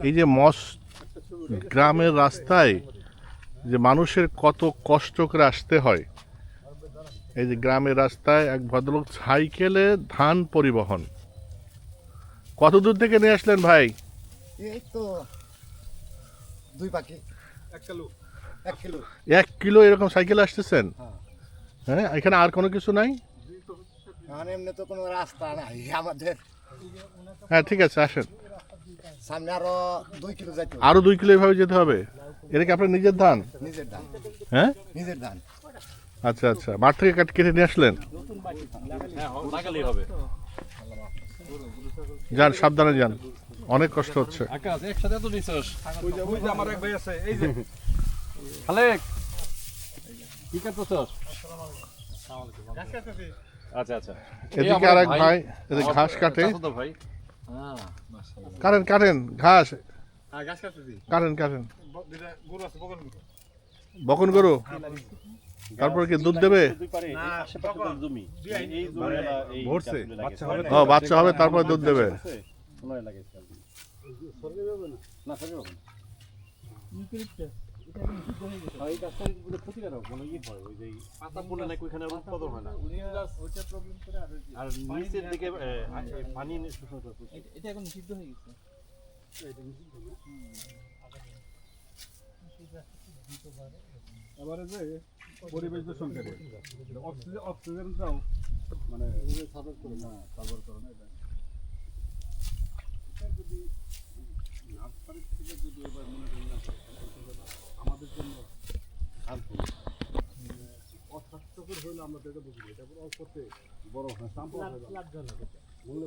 এই যে গ্রামের রাস্তায় যে মানুষের কত কষ্ট করে আসতে হয়, এই যে গ্রামের রাস্তায় এক ভদ্রলোক সাইকেলে ধান পরিবহন, কত দূর থেকে নিয়ে আসলেন ভাই? এই তো 2 পাখি 1 কিলো 1 কিলো এরকম সাইকেলে আসতেছেন? হ্যাঁ, এখানে আর কোনো কিছু নাই? আর এমনি তো কোনো রাস্তা নাই আমাদের, হ্যাঁ ঠিক আছে, আসেন। সামনে আরো 2 কিলো যাইতে হবে। আরো 2 কিলো এভাবে যেতে হবে? এটা কি আপনার নিজের ধান? নিজের ধান, হ্যাঁ, নিজের ধান। আচ্ছা আচ্ছা, মাঠ থেকে কেটে নিয়ে আসলেন? যান, সাবধানে যান, অনেক কষ্ট হচ্ছে। আচ্ছা আচ্ছা, এদিকে আর এক ভাই এদিকে ঘাস কাটে। কাটেন কাটেন ঘাস, কাটেন কাটেন। বকন গরু, তারপর কি দুধ দেবে? ও, বাচ্চা হবে তারপর দুধ দেবে। আর নিচের দিকে পানি শোষণ করে এটা এখন সিদ্ধ হয়ে গেছে। এবারে যে পরিবেশ দূষণ করে অক্সিজেনটাও মানে সার্ভার করে না, সার্ভার করে না। এটা যদি নার্সারি থেকে যদি এবার মনে করি না আমাদের জন্য অস্বাস্থ্যকর হইলে আমরা তো এটা বুঝি, এটা অল্পতে বড় হয়, মূল্য